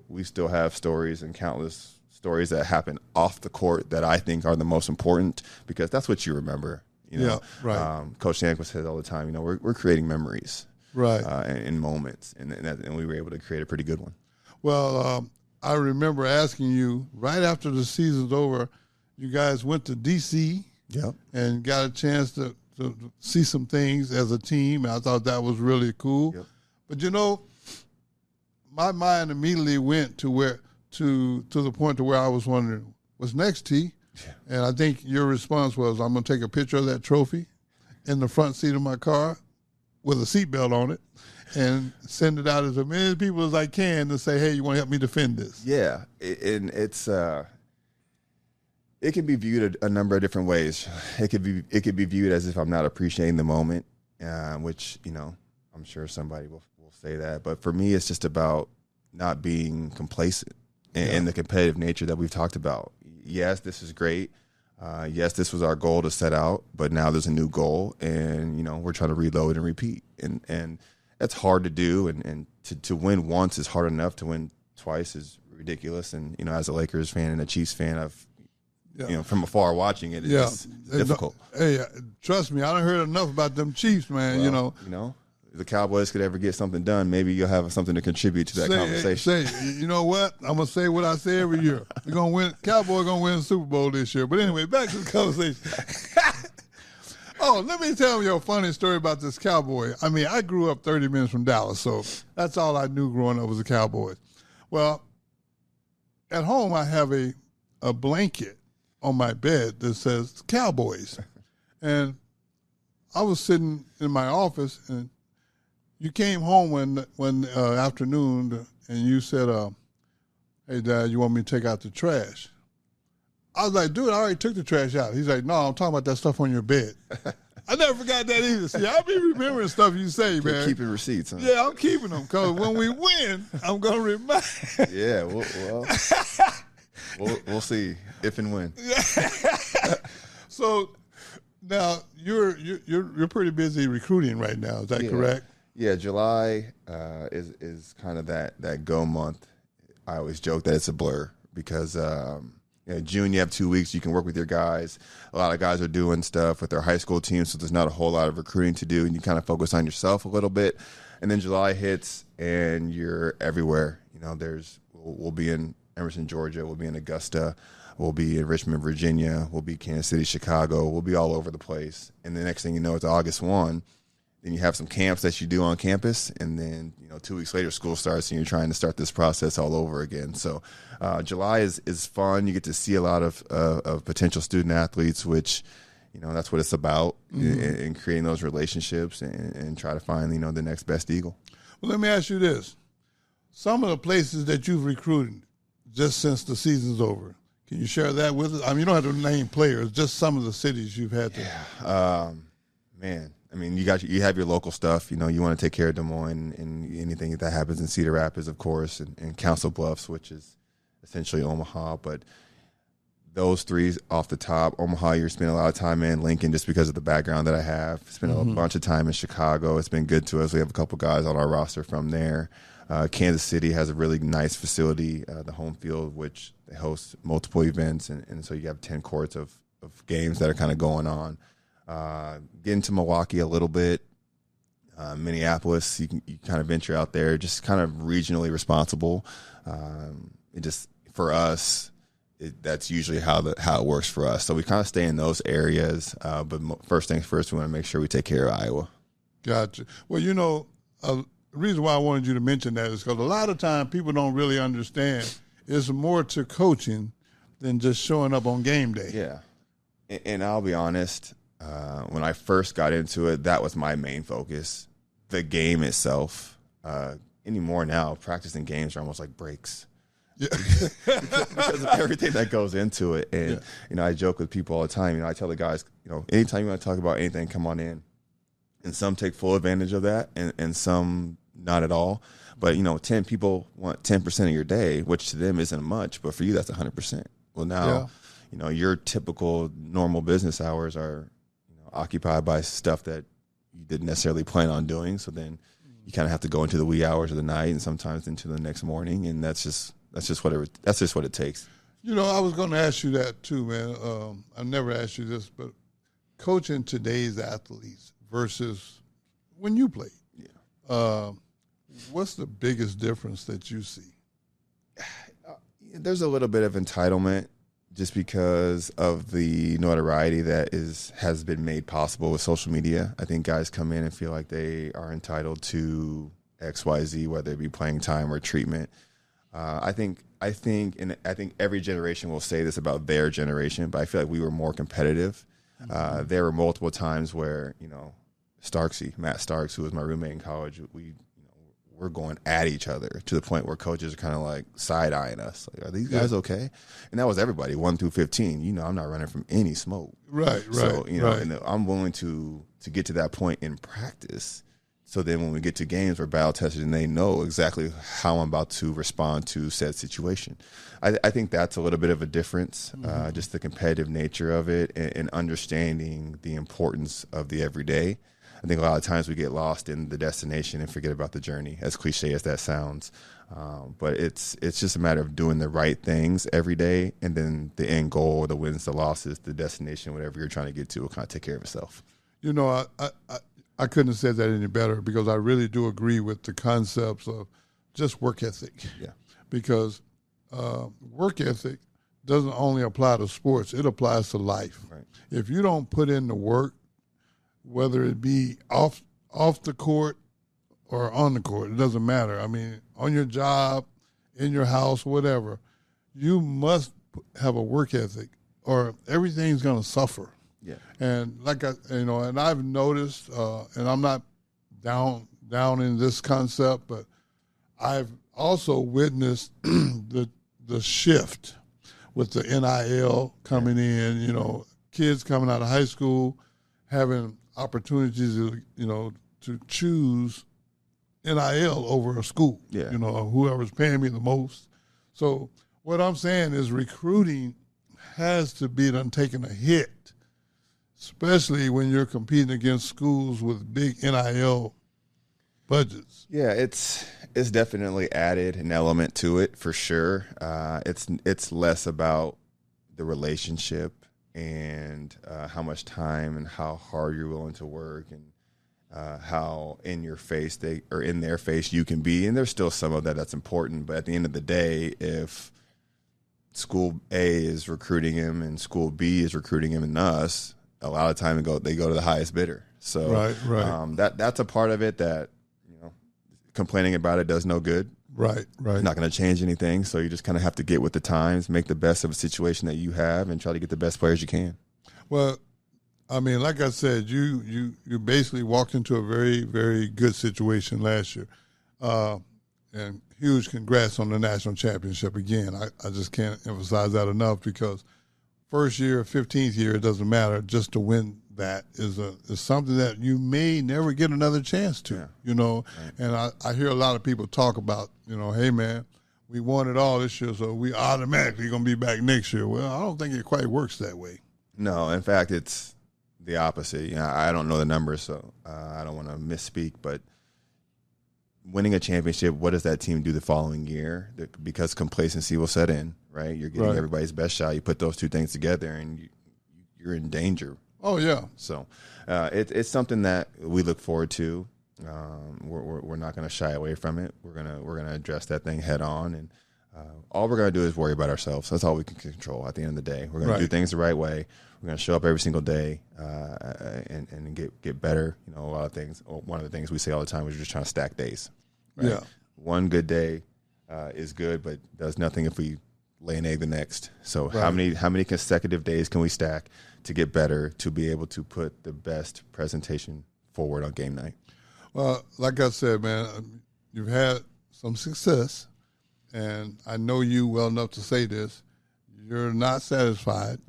We still have stories and countless stories that happen off the court that I think are the most important, because that's what you remember. Coach Shank said all the time, we're creating memories, right, in moments, and we were able to create a pretty good one. Well, I remember asking you right after the season's over, you guys went to D.C. and got a chance to see some things as a team. I thought that was really cool. But my mind immediately went to the point to where I was wondering, what's next, T? And I think your response was, I'm going to take a picture of that trophy in the front seat of my car with a seatbelt on it and send it out as many people as I can to say, hey, you want to help me defend this? Yeah, and it's it can be viewed a number of different ways. It could be viewed as if I'm not appreciating the moment, which I'm sure somebody will say that. But for me, it's just about not being complacent and the competitive nature that we've talked about. Yes, this is great. Yes, this was our goal to set out, but now there's a new goal, and we're trying to reload and repeat, and that's hard to do. And to win once is hard enough. To win twice is ridiculous. And as a Lakers fan and a Chiefs fan, I've from afar watching it, it's difficult. Hey, trust me, I done heard enough about them Chiefs, man. If the Cowboys could ever get something done, maybe you'll have something to contribute to that conversation. You know what? I'm gonna say what I say every year. We're gonna win. Cowboys gonna win the Super Bowl this year. But anyway, back to the conversation. Oh, let me tell you a funny story about this Cowboy. I mean, I grew up 30 minutes from Dallas, so that's all I knew growing up was the Cowboys. Well, at home I have a blanket on my bed that says Cowboys. And I was sitting in my office, and you came home one afternoon, and you said, hey, Dad, you want me to take out the trash? I was like, dude, I already took the trash out. He's like, no, I'm talking about that stuff on your bed. I never forgot that either. See, I be remembering stuff you say, man. Keeping receipts, huh? Yeah, I'm keeping them, because when we win, I'm going to remind. Yeah, we'll see if and when. So now you're pretty busy recruiting right now. Is that correct? Yeah, July is kind of that go month. I always joke that it's a blur because June you have 2 weeks. You can work with your guys. A lot of guys are doing stuff with their high school teams, so there's not a whole lot of recruiting to do, and you kind of focus on yourself a little bit. And then July hits, and you're everywhere. We'll be in Emerson, Georgia. We'll be in Augusta. We'll be in Richmond, Virginia. We'll be Kansas City, Chicago. We'll be all over the place. And the next thing you know, it's August 1. Then you have some camps that you do on campus. And then, 2 weeks later, school starts, and you're trying to start this process all over again. So July is fun. You get to see a lot of potential student athletes, which, that's what it's about, and creating those relationships and try to find, the next best Eagle. Well, let me ask you this. Some of the places that you've recruited just since the season's over, can you share that with us? I mean, you don't have to name players, just some of the cities you've had to. Yeah. Man, I mean, you have your local stuff. You know, you want to take care of Des Moines and anything that happens in Cedar Rapids, of course, and Council Bluffs, which is essentially Omaha. But those three off the top, Omaha, you're spending a lot of time in. Lincoln, just because of the background that I have. Spent a bunch of time in Chicago. It's been good to us. We have a couple guys on our roster from there. Kansas City has a really nice facility, the home field, which they host multiple events, and so you have 10 courts of games that are kind of going on. Getting to Milwaukee a little bit, Minneapolis, you kind of venture out there, just kind of regionally responsible. It just, for us, that's usually how it works for us. So we kind of stay in those areas, but first things first, we want to make sure we take care of Iowa. Gotcha. Well, you know, the reason why I wanted you to mention that is because a lot of time people don't really understand there's more to coaching than just showing up on game day. Yeah. And I'll be honest, when I first got into it, that was my main focus, the game itself. Anymore now, practicing games are almost like breaks. Yeah. because of everything that goes into it. And, you know, I joke with people all the time. You know, I tell the guys, you know, anytime you want to talk about anything, come on in. And some take full advantage of that, and some not at all. But, you know, 10 people want 10% of your day, which to them isn't much, but for you, that's 100%. Well, now, you know, your typical normal business hours are, you know, occupied by stuff that you didn't necessarily plan on doing. So then you kind of have to go into the wee hours of the night and sometimes into the next morning, and that's just what it takes. You know, I was going to ask you that too, man. I never asked you this, but coaching today's athletes versus when you played. Yeah. What's the biggest difference that you see? There's a little bit of entitlement just because of the notoriety that has been made possible with social media. I think guys come in and feel like they are entitled to X, Y, Z, whether it be playing time or treatment. I think every generation will say this about their generation, but I feel like we were more competitive. There were multiple times where, you know, Matt Starks, who was my roommate in college, we're going at each other to the point where coaches are kind of like side-eyeing us. Like, are these guys okay? And that was everybody, 1 through 15. You know, I'm not running from any smoke. Right. So, you know, and I'm willing to get to that point in practice. So then when we get to games, we're battle tested and they know exactly how I'm about to respond to said situation. I think that's a little bit of a difference, just the competitive nature of it and understanding the importance of the everyday. I think a lot of times we get lost in the destination and forget about the journey, as cliche as that sounds. But it's just a matter of doing the right things every day, and then the end goal, the wins, the losses, the destination, whatever you're trying to get to will kind of take care of itself. You know, I couldn't have said that any better because I really do agree with the concepts of just work ethic. Yeah. Because work ethic doesn't only apply to sports, it applies to life. Right. If you don't put in the work, whether it be off the court or on the court, it doesn't matter. I mean, on your job, in your house, whatever, you must have a work ethic or everything's going to suffer. Yeah. And and I've noticed, and I'm not down in this concept, but I've also witnessed the shift with the NIL coming in, you know, kids coming out of high school having opportunities, to choose NIL over a school, you know, whoever's paying me the most. So what I'm saying is recruiting has to be done taking a hit, especially when you're competing against schools with big NIL budgets. Yeah, it's definitely added an element to it for sure. It's less about the relationship and how much time and how hard you're willing to work and how in their face you can be. And there's still some of that's important. But at the end of the day, if school A is recruiting him and school B is recruiting him and us, a lot of time they go to the highest bidder. So right. That's a part of it that, you know, complaining about it does no good. Right. Not going to change anything. So you just kind of have to get with the times, make the best of a situation that you have, and try to get the best players you can. Well, I mean, like I said, you basically walked into a very, very good situation last year. And huge congrats on the national championship again. I just can't emphasize that enough because first year, 15th year, it doesn't matter. Just to win that is something that you may never get another chance to, Right. And I hear a lot of people talk about, hey, man, we won it all this year, so we automatically going to be back next year. Well, I don't think it quite works that way. No, in fact, it's the opposite. I don't know the numbers, so I don't want to misspeak, but winning a championship, what does that team do the following year? Because complacency will set in, right? You're getting everybody's best shot. You put those two things together, and you're in danger. Oh, yeah. So it's something that we look forward to. We're not going to shy away from it. We're gonna address that thing head on, and all we're going to do is worry about ourselves. That's all we can control at the end of the day. We're going to do things the right way. We're going to show up every single day and get better. A lot of things. One of the things we say all the time is just trying to stack days. Right? Yeah. One good day is good, but does nothing if we lay an egg the next. So how many consecutive days can we stack to get better, to be able to put the best presentation forward on game night? Well, like I said, man, you've had some success, and I know you well enough to say this. You're not satisfied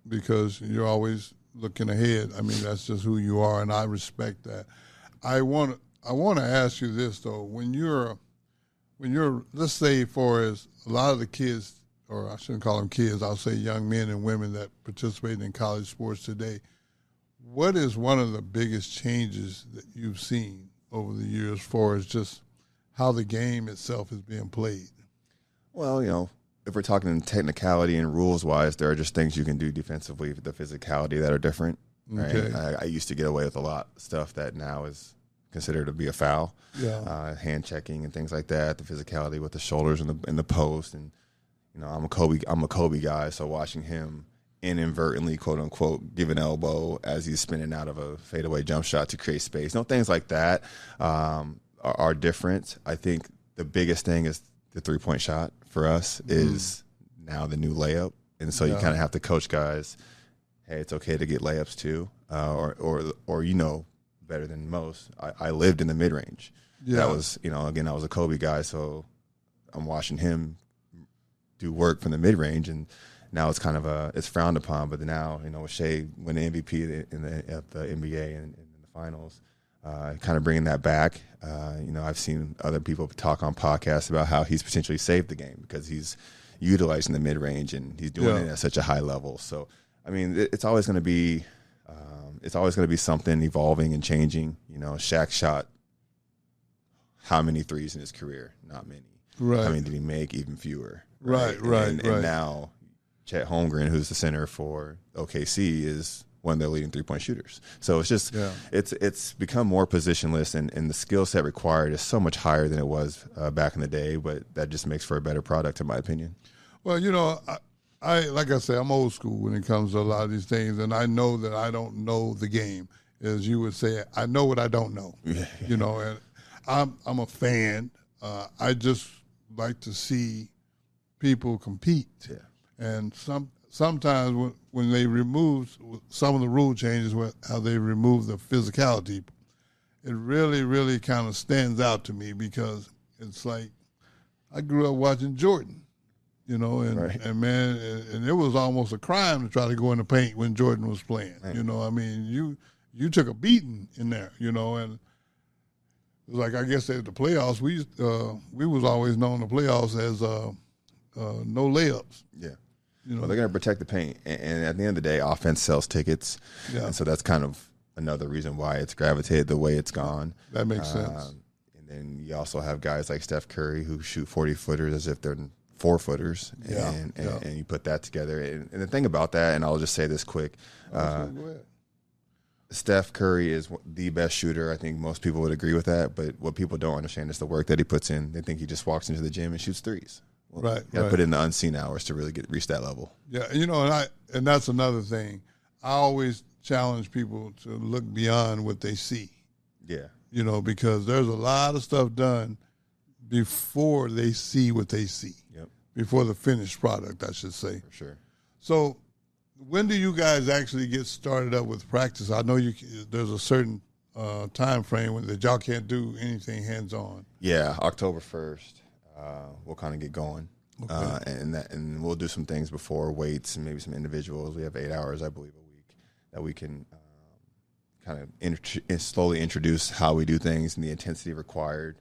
because you're always looking ahead. I mean, that's just who you are, and I respect that. I want to ask you this, though. When you're, let's say, for as a lot of the kids, or I shouldn't call them kids, I'll say young men and women that participate in college sports today, what is one of the biggest changes that you've seen over the years as far as just how the game itself is being played? Well, if we're talking in technicality and rules-wise, there are just things you can do defensively with the physicality that are different. Right? Okay. I used to get away with a lot of stuff that now is considered to be a foul. Yeah. Hand checking and things like that. The physicality with the shoulders in the post, and I'm a Kobe guy, so watching him inadvertently, quote unquote, give an elbow as he's spinning out of a fadeaway jump shot to create space. Things like that are different. I think the biggest thing is the 3-point shot for us is now the new layup. And so you kind of have to coach guys, hey, it's okay to get layups too. Or better than most, I lived in the mid-range. Yeah. That was, again, I was a Kobe guy, so I'm watching him do work from the mid-range, and now it's kind of it's frowned upon. But now, with Shea winning MVP of the NBA and in the finals, kind of bringing that back. I've seen other people talk on podcasts about how he's potentially saved the game because he's utilizing the mid-range and he's doing it at such a high level. So, I mean, it's always going to be something evolving and changing. Shaq shot how many threes in his career? Not many. Right. How many did he make? Even fewer. Right. And now Chet Holmgren, who's the center for OKC, is one of their leading 3-point shooters. So it's just it's become more positionless, and the skill set required is so much higher than it was back in the day. But that just makes for a better product, in my opinion. Well, I like I say, I'm old school when it comes to a lot of these things, and I know that I don't know the game, as you would say. I know what I don't know. And I'm a fan. I just like to see people compete. Yeah. And sometimes when they remove some of the rule changes, how they remove the physicality, it really, really kind of stands out to me because it's like I grew up watching Jordan, and man, and it was almost a crime to try to go in the paint when Jordan was playing. Right. I mean, you took a beating in there, and it was like, I guess at the playoffs, we was always known the playoffs as no layups. Yeah. Well, they're going to protect the paint. And at the end of the day, offense sells tickets. Yeah. And so that's kind of another reason why it's gravitated the way it's gone. That makes sense. And then you also have guys like Steph Curry who shoot 40-footers as if they're 4-footers. Yeah. And you put that together. And the thing about that, and I'll just say this quick, go ahead. Steph Curry is the best shooter. I think most people would agree with that. But what people don't understand is the work that he puts in. They think he just walks into the gym and shoots threes. Well, you got to put in the unseen hours to really reach that level. Yeah, and that's another thing. I always challenge people to look beyond what they see. Yeah. Because there's a lot of stuff done before they see what they see. Yep. Before the finished product, I should say. For sure. So when do you guys actually get started up with practice? I know there's a certain time frame that y'all can't do anything hands-on. Yeah, October 1st, we'll kind of get going. Okay. And we'll do some things before weights and maybe some individuals. We have 8 hours, I believe, a week that we can kind of slowly introduce how we do things and the intensity required,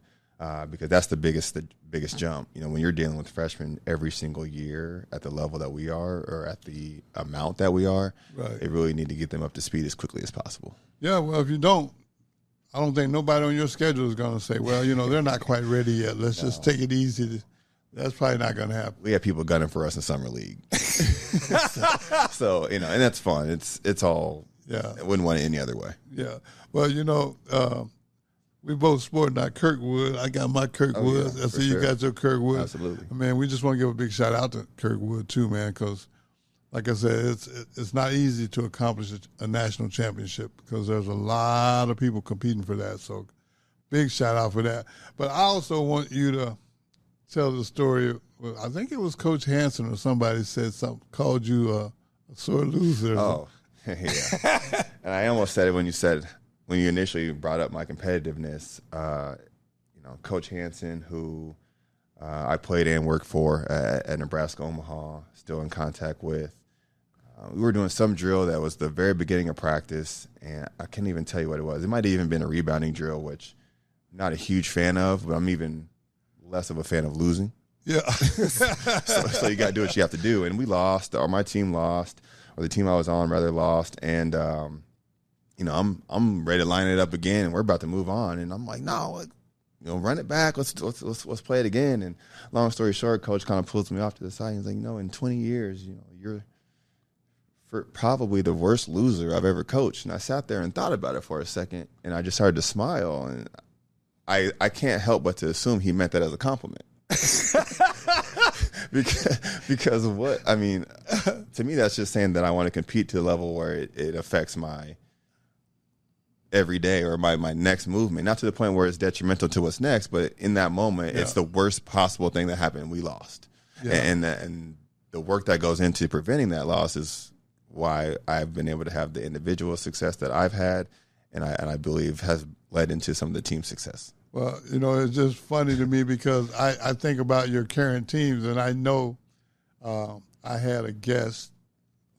because that's the biggest jump. You know, when you're dealing with freshmen every single year at the level that we are or at the amount that we are, Right. they really need to get them up to speed as quickly as possible. Yeah, well, if you don't, I don't think nobody on your schedule is going to say, well, you know, they're not quite ready yet. Let's just take it easy. That's probably not going to happen. We have people gunning for us in summer league. so, you know, and that's fun. It's all, Yeah. I wouldn't want it any other way. Yeah. Well, you know, we both sporting our Kirkwood. I got my Kirkwood. Oh, yeah, I see you sure. got your Kirkwood. Absolutely. Man, we just want to give a big shout out to Kirkwood too, man, because like I said, it's not easy to accomplish a national championship because there's a lot of people competing for that. So big shout out for that. But I also want you to tell the story. I think it was Coach Hansen or somebody said something, called you a sore loser. Oh, yeah. And I almost said it when you initially brought up my competitiveness. You know, Coach Hansen, who I played and worked for at Nebraska Omaha, still in contact with. We were doing some drill that was the very beginning of practice, and I can't even tell you what it was. It might have even been a rebounding drill, which I'm not a huge fan of, but I'm even less of a fan of losing. Yeah. so you got to do what you have to do. And we lost, or my team lost, or the team I was on rather lost. And, you know, I'm ready to line it up again, and we're about to move on. And I'm like, no, you know, run it back. Let's play it again. And long story short, Coach kind of pulls me off to the side. He's like, you know, in 20 years, you know, you're probably the worst loser I've ever coached. And I sat there and thought about it for a second, and I just started to smile. And I can't help but to assume he meant that as a compliment. because of what? I mean, to me, that's just saying that I want to compete to the level where it affects my every day or my next movement. Not to the point where it's detrimental to what's next, but in that moment, it's the worst possible thing that happened. We lost. Yeah. And the work that goes into preventing that loss is why I've been able to have the individual success that I've had, and I believe has led into some of the team success. Well, you know, it's just funny to me because I think about your current teams, and I know I had a guest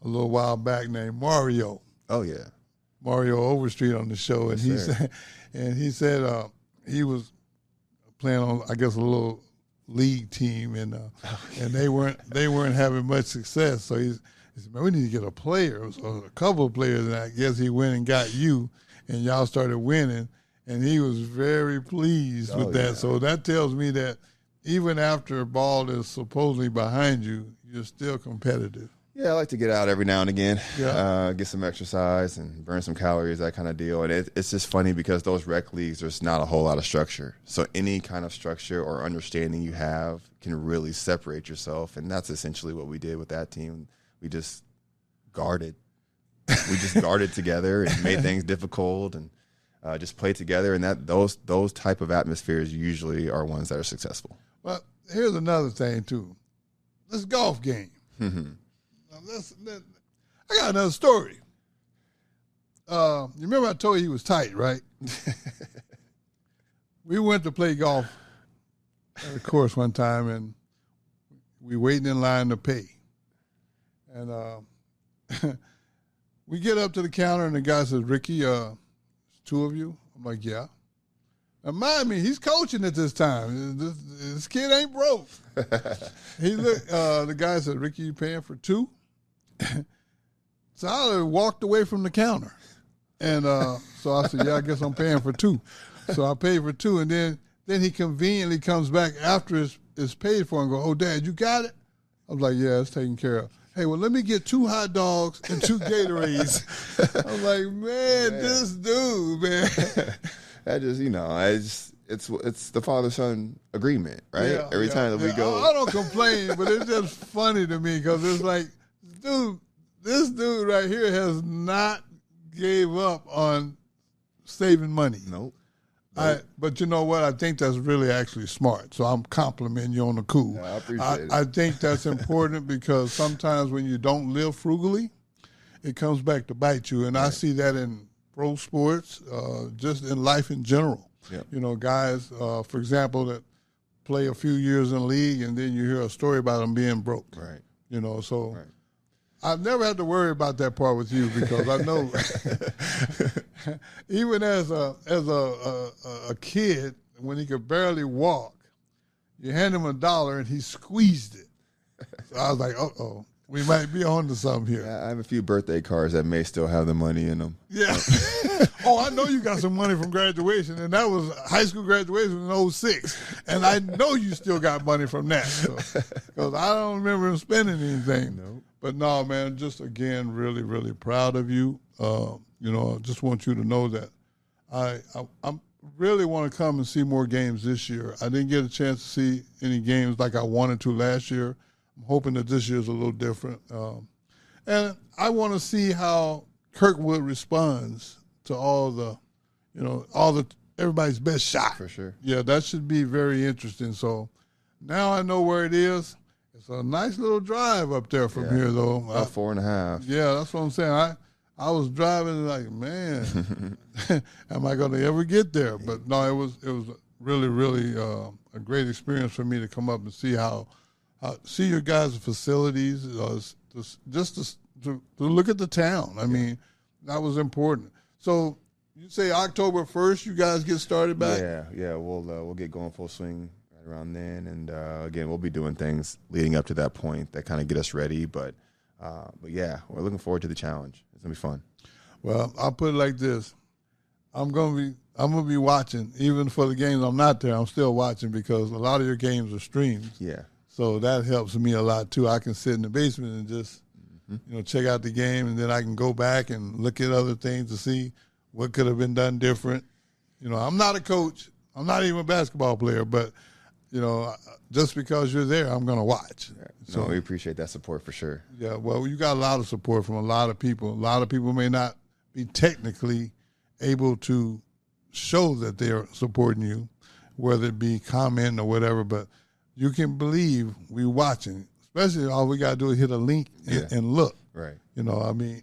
a little while back named Mario. Oh, yeah. Mario Overstreet on the show, and he said he was playing on, I guess, a little league team, and they weren't having much success. So he said, man, we need to get a player. So a couple of players, and I guess he went and got you, and y'all started winning. And he was very pleased with that. Yeah. So that tells me that even after a ball is supposedly behind you, you're still competitive. Yeah, I like to get out every now and again, get some exercise and burn some calories, that kind of deal. And it's just funny because those rec leagues, there's not a whole lot of structure. So any kind of structure or understanding you have can really separate yourself. And that's essentially what we did with that team. We just guarded. We just guarded together and made things difficult and just play together, and those type of atmospheres usually are ones that are successful. Well, here's another thing too. This golf game. Mm-hmm. I got another story. You remember I told you he was tight, right? We went to play golf at a course one time, and we waiting in line to pay. And we get up to the counter, and the guy says, "Ricky, two of you?" I'm like, "Yeah." Now, mind me, he's coaching at this time. This kid ain't broke. The guy said, "Ricky, you paying for two?" So I walked away from the counter. And so I said, "Yeah, I guess I'm paying for two." So I paid for two. And then he conveniently comes back after it's paid for and go, "Oh, Dad, you got it?" I was like, "Yeah, it's taken care of." "Hey, well, let me get 2 hot dogs and 2 Gatorades." I'm like, man, this dude, man. That just, you know, it's the father-son agreement, right? Yeah, Every time that we go. I don't complain, but it's just funny to me because it's like, dude, this dude right here has not gave up on saving money. Nope. But you know what? I think that's really actually smart. So I'm complimenting you on the cool. I appreciate it. I think that's important because sometimes when you don't live frugally, it comes back to bite you. And I see that in pro sports, just in life in general. Yep. You know, guys, for example, that play a few years in the league and then you hear a story about them being broke. Right. You know, so Right. I've never had to worry about that part with you because I know even as a kid, when he could barely walk, you hand him $1 and he squeezed it. So I was like, uh-oh, we might be on to something here. I have a few birthday cards that may still have the money in them. Yeah. Oh, I know you got some money from graduation, and that was high school graduation in 06. And I know you still got money from that. Because I don't remember him spending anything. Nope. But no, man, just again, really, really proud of you. You know, I just want you to know that I'm really want to come and see more games this year. I didn't get a chance to see any games like I wanted to last year. I'm hoping that this year's a little different. And I want to see how Kirkwood responds to all the, everybody's best shot. For sure. Yeah, that should be very interesting. So now I know where it is. It's a nice little drive up there from here, though. About 4.5. Yeah, that's what I'm saying. I was driving like, man, am I going to ever get there? But no, it was really, really a great experience for me to come up and see see your guys' facilities, just to look at the town. I mean, that was important. So you say October 1st, you guys get started back? Yeah. We'll get going full swing right around then, and again, we'll be doing things leading up to that point that kind of get us ready. But yeah, we're looking forward to the challenge. It's gonna be fun. Well, I'll put it like this: I'm gonna be watching, even for the games I'm not there. I'm still watching because a lot of your games are streamed. Yeah. So that helps me a lot too. I can sit in the basement and just, check out the game, and then I can go back and look at other things to see what could have been done different. You know, I'm not a coach. I'm not even a basketball player, but just because you're there, I'm going to watch. Yeah. So we appreciate that support for sure. Yeah, well, you got a lot of support from a lot of people. A lot of people may not be technically able to show that they are supporting you, whether it be comment or whatever, but you can believe we watching. Especially all we got to do is hit a link and look. Right. I mean,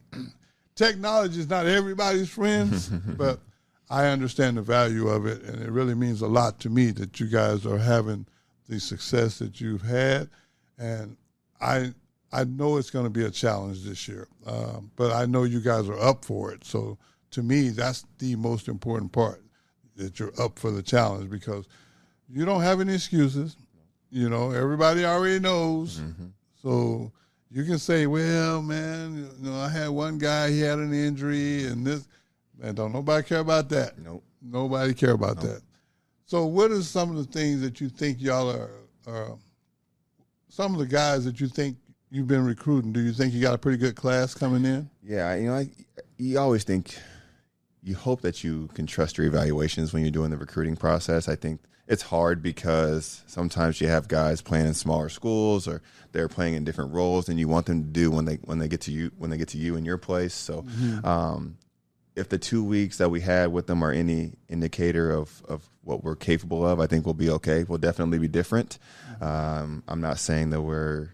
technology is not everybody's friends, but I understand the value of it, and it really means a lot to me that you guys are having the success that you've had. And I know it's going to be a challenge this year, but I know you guys are up for it. So to me, that's the most important part, that you're up for the challenge, because you don't have any excuses. Everybody already knows. Mm-hmm. So you can say, well, man, I had one guy, he had an injury, and this. Man, don't nobody care about that. Nope. Nobody care about that. So what are some of the things that you think y'all are some of the guys that you think you've been recruiting? Do you think you got a pretty good class coming in? Yeah, you always think, you hope that you can trust your evaluations when you're doing the recruiting process. I think it's hard because sometimes you have guys playing in smaller schools, or they're playing in different roles than you want them to do when they get to you in your place. So if the 2 weeks that we had with them are any indicator of what we're capable of, I think we'll be okay. We'll definitely be different. I'm not saying that we're,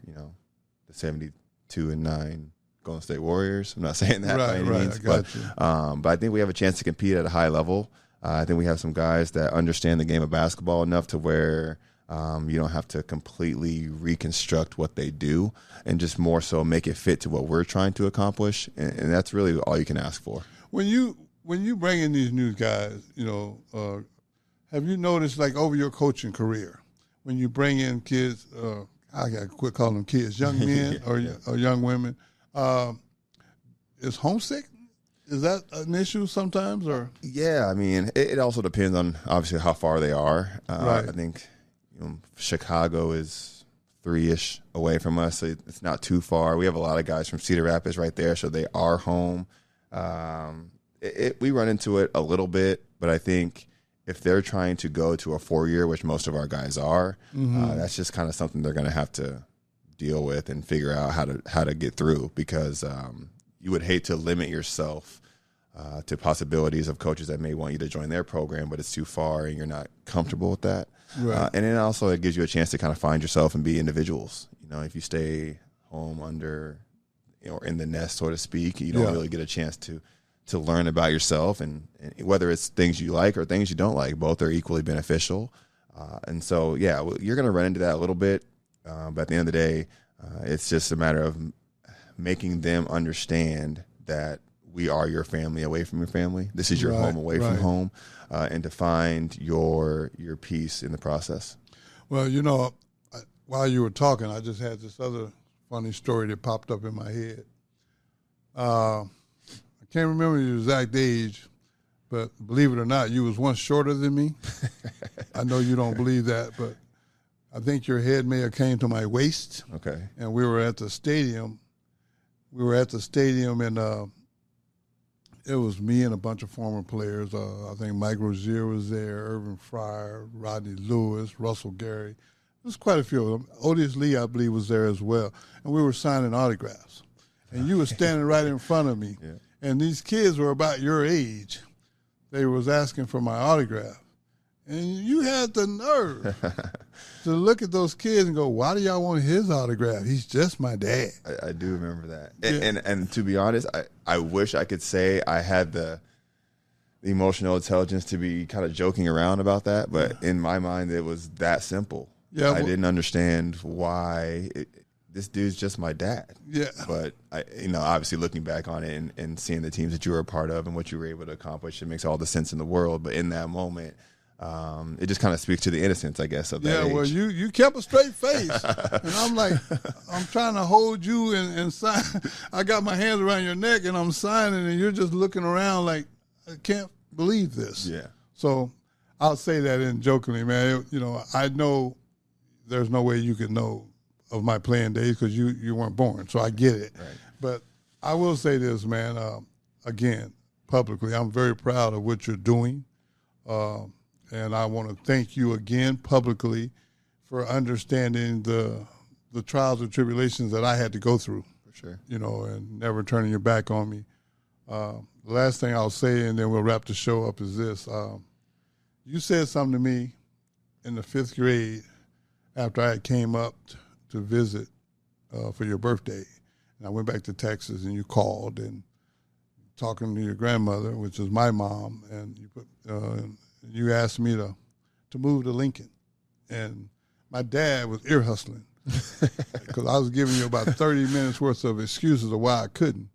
the 72-9 Golden State Warriors. I'm not saying that by any means. But I think we have a chance to compete at a high level. I think we have some guys that understand the game of basketball enough to where you don't have to completely reconstruct what they do, and just more so make it fit to what we're trying to accomplish. And that's really all you can ask for. When you bring in these new guys, have you noticed, like, over your coaching career, when you bring in kids, I got to quit calling them kids, young men or young women, is homesick? Is that an issue sometimes, or? Yeah, I mean, it also depends on obviously how far they are. Right. I think Chicago is 3-ish away from us, so it's not too far. We have a lot of guys from Cedar Rapids right there, so they are home. We run into it a little bit, but I think if they're trying to go to a 4-year, which most of our guys are, that's just kind of something they're going to have to deal with and figure out how to get through, because you would hate to limit yourself to possibilities of coaches that may want you to join their program, but it's too far and you're not comfortable with that. Right. And then also it gives you a chance to kind of find yourself and be individuals. If you stay home under, or in the nest, so to speak, you don't really get a chance to to learn about yourself, and whether it's things you like or things you don't like, both are equally beneficial. And so, yeah, you're going to run into that a little bit. But at the end of the day, it's just a matter of making them understand that we are your family away from your family. This is your home away from home, and to find your peace in the process. Well, you know, while you were talking, I just had this other funny story that popped up in my head. I can't remember your exact age, but believe it or not, you was once shorter than me. I know you don't believe that, but I think your head may have came to my waist. Okay. And we were at the stadium. And it was me and a bunch of former players. I think Mike Rozier was there, Irvin Fryer, Rodney Lewis, Russell Gary. There's quite a few of them. Otis Lee, I believe, was there as well. And we were signing autographs. And you were standing right in front of me. Yeah. And these kids were about your age. They was asking for my autograph. And you had the nerve to look at those kids and go, why do y'all want his autograph? He's just my dad. I do remember that. And to be honest, I wish I could say I had the emotional intelligence to be kind of joking around about that. But in my mind, it was that simple. Yeah, I didn't understand why this dude's just my dad. Yeah. But, obviously looking back on it and seeing the teams that you were a part of and what you were able to accomplish, it makes all the sense in the world. But in that moment, it just kind of speaks to the innocence, I guess, of that age. Well, you kept a straight face. And I'm like, I'm trying to hold you and sign. I got my hands around your neck, and I'm signing, and you're just looking around like, I can't believe this. Yeah. So I'll say that in jokingly, man. I know there's no way you could know of my playing days because you weren't born, so I get it. Right. But I will say this, man, again, publicly, I'm very proud of what you're doing. And I want to thank you again publicly for understanding the trials and tribulations that I had to go through. For sure. And never turning your back on me. The last thing I'll say, and then we'll wrap the show up, is this. You said something to me in the 5th grade after I came up to visit for your birthday. And I went back to Texas, and you called and talking to your grandmother, which is my mom, and you asked me to move to Lincoln. And my dad was ear hustling because I was giving you about 30 minutes worth of excuses of why I couldn't.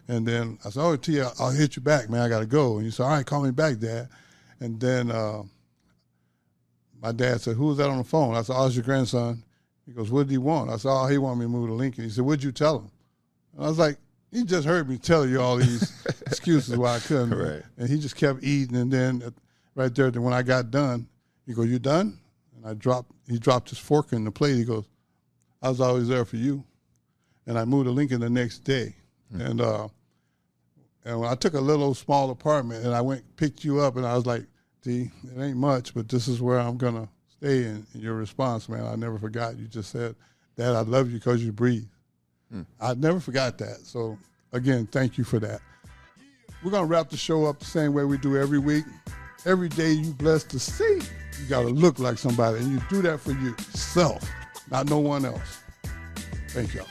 And then I said, oh, T, I'll hit you back, man. I got to go. And you said, all right, call me back, Dad. And then my dad said, who was that on the phone? I said, oh, it's your grandson. He goes, what did he want? I said, oh, he wanted me to move to Lincoln. He said, what'd you tell him? And I was like, he just heard me tell you all these excuses why I couldn't. Right. And he just kept eating. And then right there, when I got done, he goes, you done? And he dropped his fork in the plate. He goes, I was always there for you. And I moved to Lincoln the next day. And when I took a little small apartment, and I picked you up, and I was like, D, it ain't much, but this is where I'm going to stay. And your response, man, I never forgot. You just said, Dad, I love you because you breathe. I never forgot that. So, again, thank you for that. We're going to wrap the show up the same way we do every week. Every day you blessed to see, you got to look like somebody, and you do that for yourself, not no one else. Thank y'all.